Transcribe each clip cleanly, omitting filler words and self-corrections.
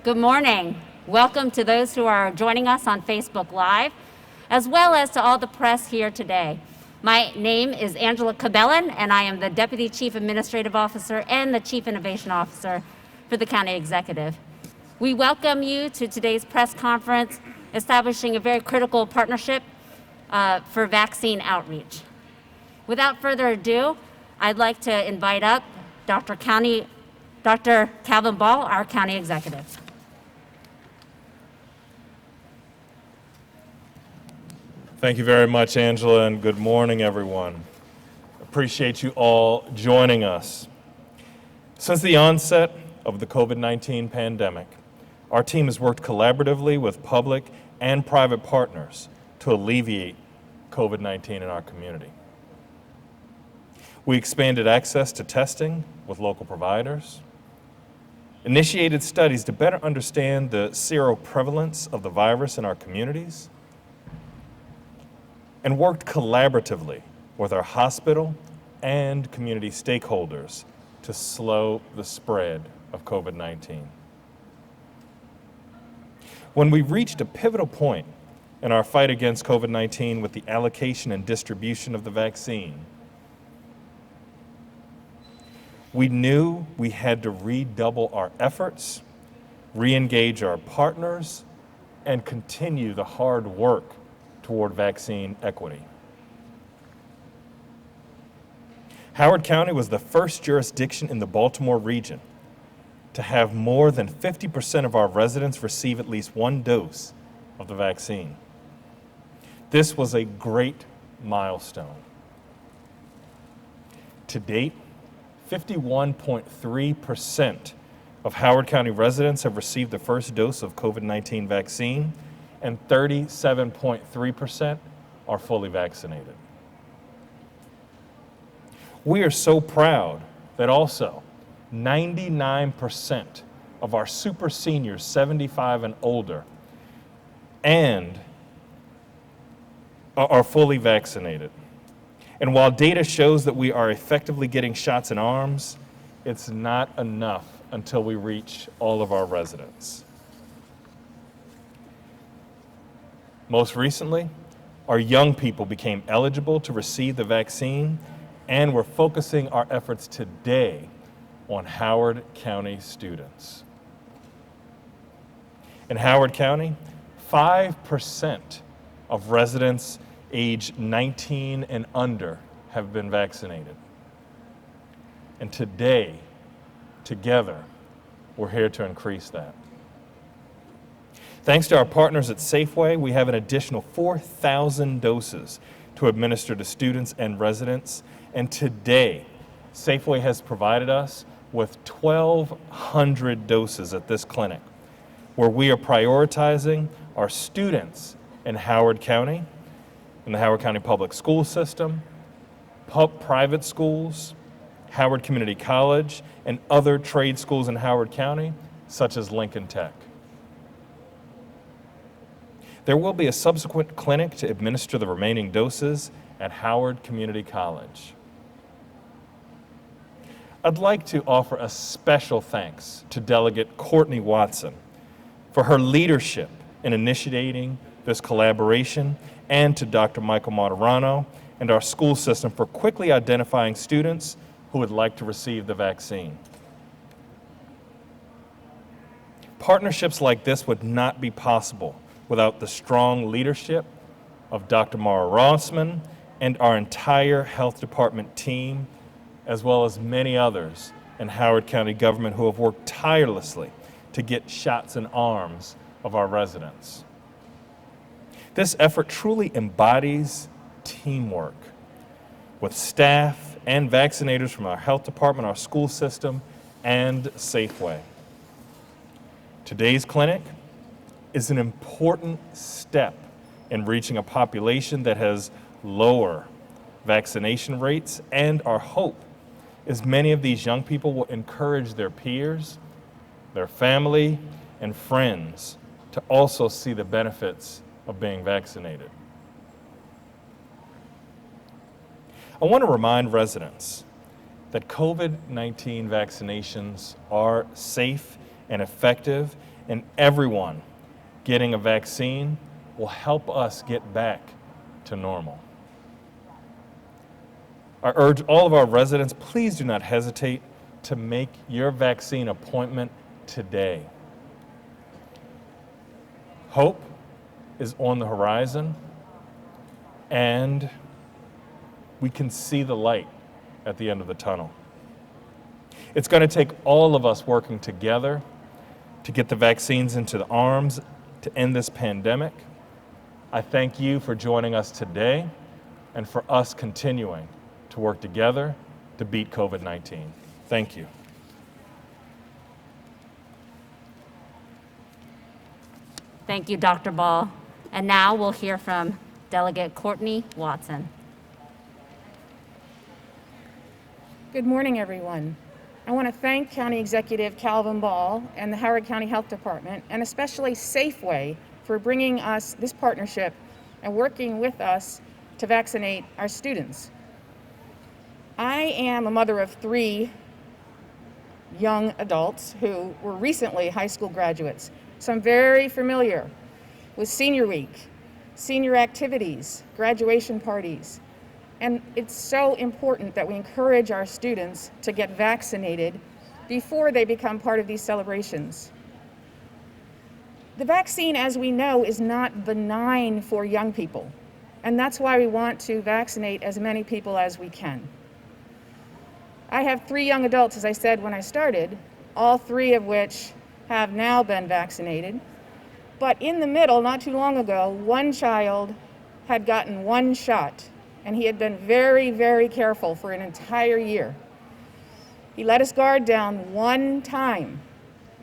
Good morning. Welcome to those who are joining us on Facebook Live, as well as to all the press here today. My name is Angela Cabellon, and I am the Deputy Chief Administrative Officer and the Chief Innovation Officer for the County Executive. We welcome you to today's press conference, establishing a very critical partnership for vaccine outreach. Without further ado, I'd like to invite up Dr. Calvin Ball, our County Executive. Thank you very much, Angela, and good morning, everyone. Appreciate you all joining us. Since the onset of the COVID-19 pandemic, our team has worked collaboratively with public and private partners to alleviate COVID-19 in our community. We expanded access to testing with local providers, initiated studies to better understand the seroprevalence of the virus in our communities, and worked collaboratively with our hospital and community stakeholders to slow the spread of COVID-19. When we reached a pivotal point in our fight against COVID-19 with the allocation and distribution of the vaccine, we knew we had to redouble our efforts, re-engage our partners, and continue the hard work toward vaccine equity. Howard County was the first jurisdiction in the Baltimore region to have more than 50% of our residents receive at least one dose of the vaccine. This was a great milestone. To date, 51.3% of Howard County residents have received the first dose of COVID-19 vaccine, and 37.3% are fully vaccinated. We are so proud that also 99% of our super seniors 75 and older and are fully vaccinated. And while data shows that we are effectively getting shots in arms, it's not enough until we reach all of our residents. Most recently, our young people became eligible to receive the vaccine, and we're focusing our efforts today on Howard County students. In Howard County, 5% of residents age 19 and under have been vaccinated. And today, together, we're here to increase that. Thanks to our partners at Safeway, we have an additional 4,000 doses to administer to students and residents. And today, Safeway has provided us with 1,200 doses at this clinic, where we are prioritizing our students in Howard County, in the Howard County Public School System, private schools, Howard Community College, and other trade schools in Howard County, such as Lincoln Tech. There will be a subsequent clinic to administer the remaining doses at Howard Community College. I'd like to offer a special thanks to Delegate Courtney Watson for her leadership in initiating this collaboration, and to Dr. Michael Martirano and our school system for quickly identifying students who would like to receive the vaccine. Partnerships like this would not be possible without the strong leadership of Dr. Mara Rossman and our entire health department team, as well as many others in Howard County government who have worked tirelessly to get shots in arms of our residents. This effort truly embodies teamwork with staff and vaccinators from our health department, our school system, and Safeway. Today's clinic is an important step in reaching a population that has lower vaccination rates, and our hope is many of these young people will encourage their peers, their family, and friends to also see the benefits of being vaccinated. I want to remind residents that COVID-19 vaccinations are safe and effective, and everyone getting a vaccine will help us get back to normal. I urge all of our residents, please do not hesitate to make your vaccine appointment today. Hope is on the horizon, and we can see the light at the end of the tunnel. It's going to take all of us working together to get the vaccines into the arms to end this pandemic. I thank you for joining us today and for us continuing to work together to beat COVID-19. Thank you. Thank you, Dr. Ball. And now we'll hear from Delegate Courtney Watson. Good morning, everyone. I want to thank County Executive Calvin Ball and the Howard County Health Department, and especially Safeway, for bringing us this partnership and working with us to vaccinate our students. I am a mother of 3 young adults who were recently high school graduates, so I'm very familiar with senior week, senior activities, graduation parties. And it's so important that we encourage our students to get vaccinated before they become part of these celebrations. The vaccine, as we know, is not benign for young people, and that's why we want to vaccinate as many people as we can. I have 3 young adults, as I said when I started, all 3 of which have now been vaccinated. But in the middle, not too long ago, one child had gotten 1 shot, and he had been very, very careful for an entire year. He let his guard down 1 time,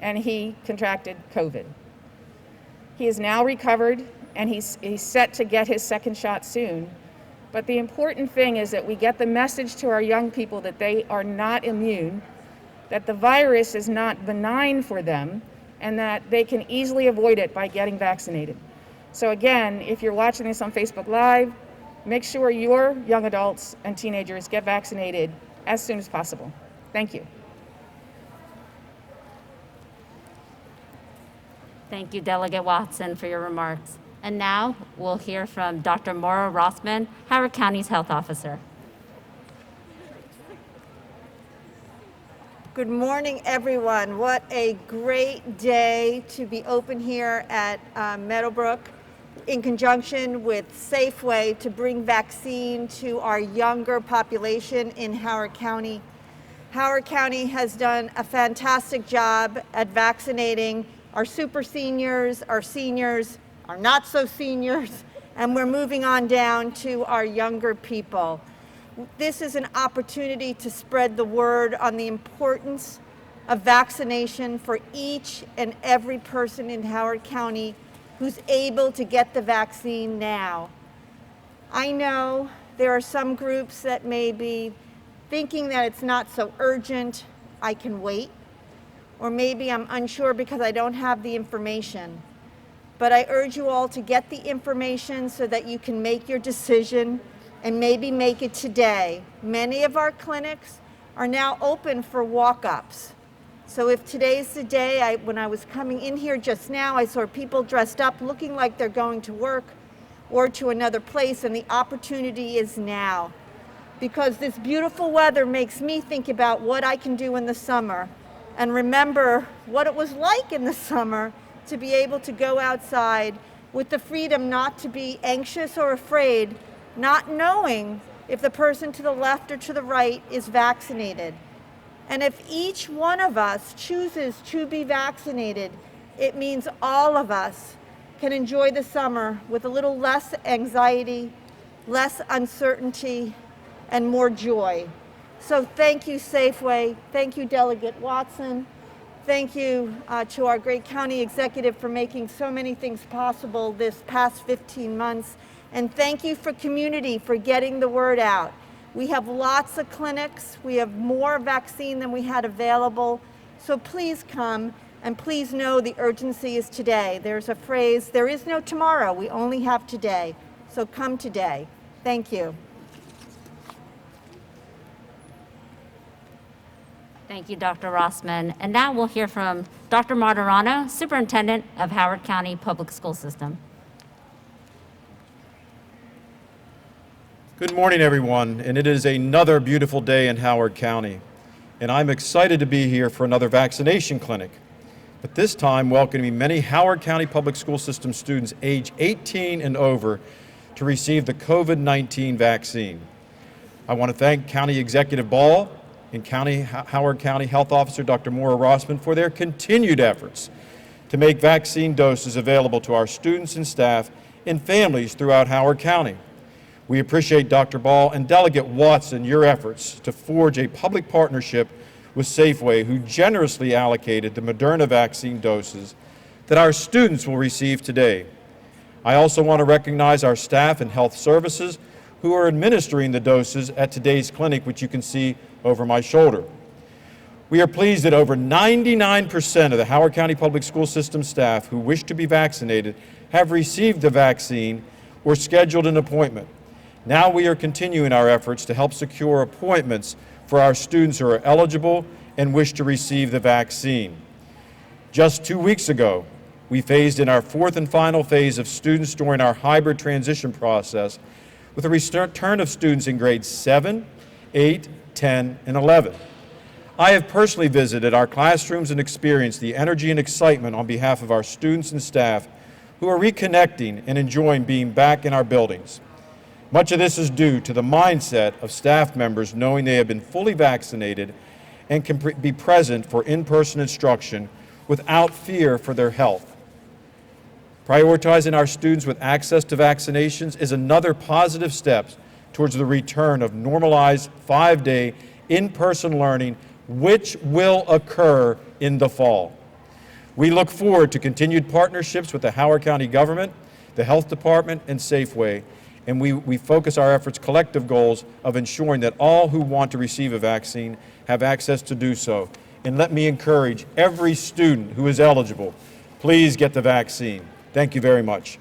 and he contracted COVID. He is now recovered, and he's set to get his 2nd shot soon. But the important thing is that we get the message to our young people that they are not immune, that the virus is not benign for them, and that they can easily avoid it by getting vaccinated. So again, if you're watching this on Facebook Live, make sure your young adults and teenagers get vaccinated as soon as possible. Thank you. Thank you, Delegate Watson, for your remarks. And now we'll hear from Dr. Maura Rothman, Howard County's Health Officer. Good morning, everyone. What a great day to be open here at Meadowbrook in conjunction with Safeway to bring vaccine to our younger population in Howard County. Howard County has done a fantastic job at vaccinating our super seniors, our not so seniors, and we're moving on down to our younger people. This is an opportunity to spread the word on the importance of vaccination for each and every person in Howard County who's able to get the vaccine now. I know there are some groups that may be thinking that it's not so urgent, I can wait, or maybe I'm unsure because I don't have the information. But I urge you all to get the information so that you can make your decision and maybe make it today. Many of our clinics are now open for walk-ups. So if today's the day, when I was coming in here just now, I saw people dressed up looking like they're going to work or to another place, and the opportunity is now. Because this beautiful weather makes me think about what I can do in the summer and remember what it was like in the summer to be able to go outside with the freedom not to be anxious or afraid, not knowing if the person to the left or to the right is vaccinated. And if each one of us chooses to be vaccinated, it means all of us can enjoy the summer with a little less anxiety, less uncertainty, and more joy. So thank you, Safeway. Thank you, Delegate Watson. Thank you to our great county executive for making so many things possible this past 15 months. And thank you for community for getting the word out. We have lots of clinics. We have more vaccine than we had available. So please come, and please know the urgency is today. There's a phrase, there is no tomorrow, we only have today. So come today. Thank you. Thank you, Dr. Rossman. And now we'll hear from Dr. Martirano, Superintendent of Howard County Public School System. Good morning, everyone, and it is another beautiful day in Howard County. And I'm excited to be here for another vaccination clinic, but this time welcoming many Howard County Public School System students age 18 and over to receive the COVID-19 vaccine. I want to thank County Executive Ball and Howard County Health Officer Dr. Maura Rossman for their continued efforts to make vaccine doses available to our students and staff and families throughout Howard County. We appreciate Dr. Ball and Delegate Watson, your efforts to forge a public partnership with Safeway, who generously allocated the Moderna vaccine doses that our students will receive today. I also want to recognize our staff and health services who are administering the doses at today's clinic, which you can see over my shoulder. We are pleased that over 99% of the Howard County Public School System staff who wish to be vaccinated have received the vaccine or scheduled an appointment. Now we are continuing our efforts to help secure appointments for our students who are eligible and wish to receive the vaccine. Just 2 weeks ago, we phased in our fourth and final phase of students during our hybrid transition process with a return of students in grades 7, 8, 10, and 11. I have personally visited our classrooms and experienced the energy and excitement on behalf of our students and staff who are reconnecting and enjoying being back in our buildings. Much of this is due to the mindset of staff members knowing they have been fully vaccinated and can be present for in-person instruction without fear for their health. Prioritizing our students with access to vaccinations is another positive step towards the return of normalized 5-day in-person learning, which will occur in the fall. We look forward to continued partnerships with the Howard County government, the health department, and Safeway, and we focus our efforts' collective goals of ensuring that all who want to receive a vaccine have access to do so. And let me encourage every student who is eligible, please get the vaccine. Thank you very much.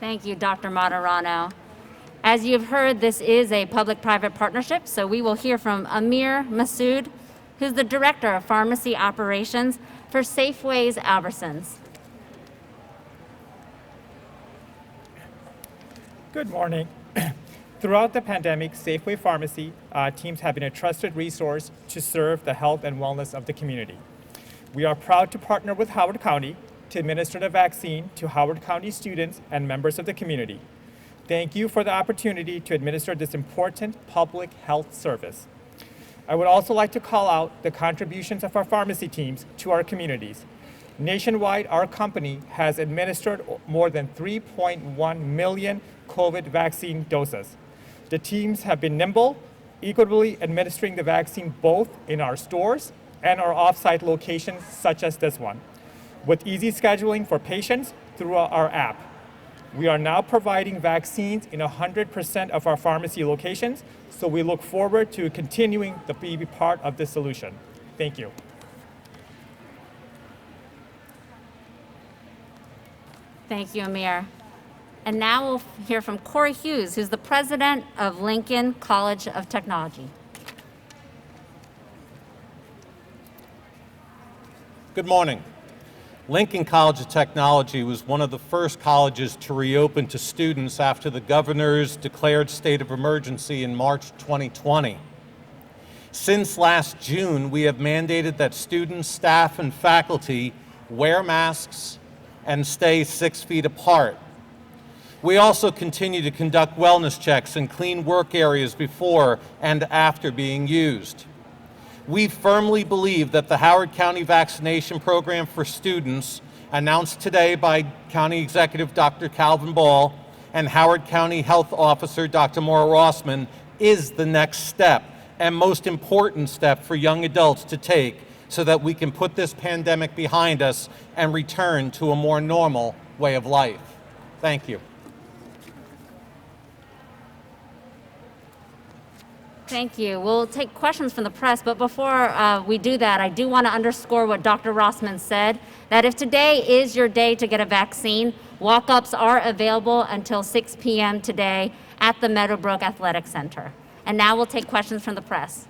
Thank you, Dr. Martirano. As you've heard, this is a public-private partnership, so we will hear from Amir Masood, who's the Director of Pharmacy Operations for Safeway's Albertsons. Good morning. Throughout the pandemic, Safeway Pharmacy teams have been a trusted resource to serve the health and wellness of the community. We are proud to partner with Howard County to administer the vaccine to Howard County students and members of the community. Thank you for the opportunity to administer this important public health service. I would also like to call out the contributions of our pharmacy teams to our communities. Nationwide, our company has administered more than 3.1 million COVID vaccine doses. The teams have been nimble, equitably administering the vaccine both in our stores and our off-site locations such as this one, with easy scheduling for patients through our app. We are now providing vaccines in 100% of our pharmacy locations, so we look forward to continuing to be part of this solution. Thank you. Thank you, Amir. And now we'll hear from Cory Hughes, who's the president of Lincoln College of Technology. Good morning. Lincoln College of Technology was one of the first colleges to reopen to students after the governor's declared state of emergency in March 2020. Since last June, we have mandated that students, staff, and faculty wear masks and stay 6 feet apart. We also continue to conduct wellness checks and clean work areas before and after being used. We firmly believe that the Howard County vaccination program for students, announced today by County Executive Dr. Calvin Ball and Howard County Health Officer Dr. Maura Rossman, is the next step and most important step for young adults to take so that we can put this pandemic behind us and return to a more normal way of life. Thank you. Thank you. We'll take questions from the press, but before we do that, I do want to underscore what Dr. Rossman said, that if today is your day to get a vaccine, walk-ups are available until 6 p.m. today at the Meadowbrook Athletic Center. And now we'll take questions from the press.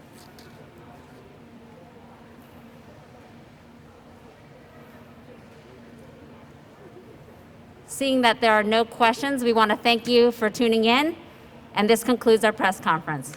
Seeing that there are no questions, we want to thank you for tuning in, and this concludes our press conference.